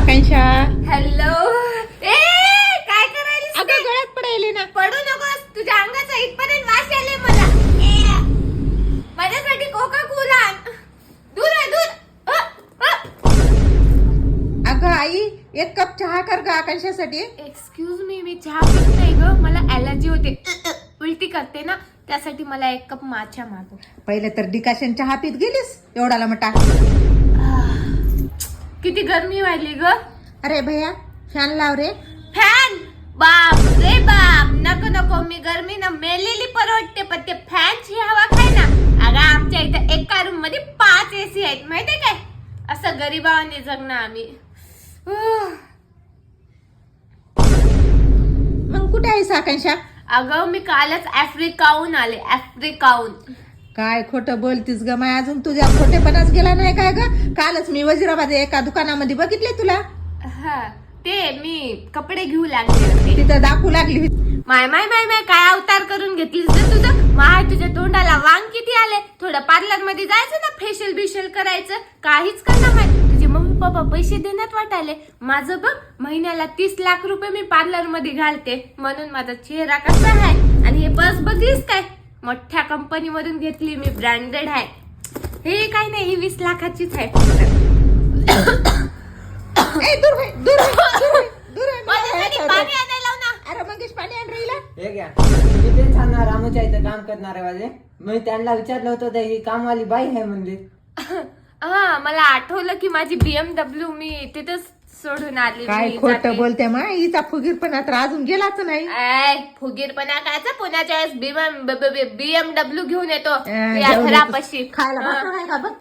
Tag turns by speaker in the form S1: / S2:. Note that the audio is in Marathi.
S1: आकांक्षा.
S2: हॅलो. ए काय करायलीस?
S1: अगं गळ्यात पडायले ना.
S2: पडू नकोस, तुझ्या अंगाचा इथपर्यंत वास यायले मला. माझ्यासाठी कोका कोला आण. दूर आहे दूर.
S1: अगं आई एक कप चहा कर ग आकांक्षासाठी.
S2: एक्सक्यूज मी चहा पित नाही ग, मला ॲलर्जी होते, उलटी करते ना, त्यासाठी मला एक कप माचा मागव.
S1: पहिले तर डिकाशन चहा पीत गेलीस एवढाला मटा.
S2: किती गरमी व्हायली ग.
S1: अरे भैया फॅन लाव रे.
S2: फॅन? बाप रे बाप, नको नको, मी गरमी ना मेलेली परवडते, पण ते फॅनची हवा खाय ना. अगं आमच्या इथं एका रूम मध्ये 5 AC आहेत माहितीये काय. असं गरीबावाने जगणं आम्ही.
S1: मग कुठे आहेस आकांक्षा?
S2: अगं मी कालच आफ्रिकाहून आले, आफ्रिकाहून.
S1: काय खोटं बोलतीस ग माय, अजून तुझ्या खोटेपणाच गेला नाही काय ग? कालच मी वजिराबाद एका दुकानामध्ये बघितले तुला.
S2: हा ते मी कपडे घेऊ लागले होते.
S1: तिथं दाखवू लागली.
S2: माय माय माय माय काय अवतार करून घेतलीस ग तुझं. माय तुझ्या तोंडाला वांग किती आले. थोडं पार्लर मध्ये जायचं ना, फेशियल बिशियल करायचं, काहीच करणार नाही. तुझे मम्मी पप्पा पैसे देण्यात वाटायले. माझं बघ महिन्याला 30 लाख रुपये मी पार्लर मध्ये घालते, म्हणून माझा चेहरा कसा आहे. आणि हे पर्स बघलीस काय, मोठ्या कंपनी मधून घेतली मी, ब्रँडेड आहे. हे काय नाही, ही 20 लाखाचीच आहे.
S1: ए, दूर होय, दूर होय, दूर होय, दूर होय.
S2: माझ्यासाठी पाणी आणायला लाव ना.
S1: अरे मंगेश पाणी आण राहिला.
S3: हे घ्या. तुम्ही तेच सांगणार रामूच्या इथं काम करणारे वाले. मी त्यांना विचारलं होतं ही कामवाली बाई आहे म्हणजे.
S2: हा मला आठवलं की माझी BMW मी तिथंच सोडून आली.
S1: काय
S2: मी
S1: खोटं
S2: जाते.
S1: बोलते मा, हिचा फुगीरपणा तर अजून गेलाच नाही.
S2: फुगीरपणा कायचा, पुण्याच्या BMW घेऊन येतो या
S1: घेऊन येतो.
S2: घरापाशी.
S1: खायला
S2: हा.
S1: भाकर आहे का बघ.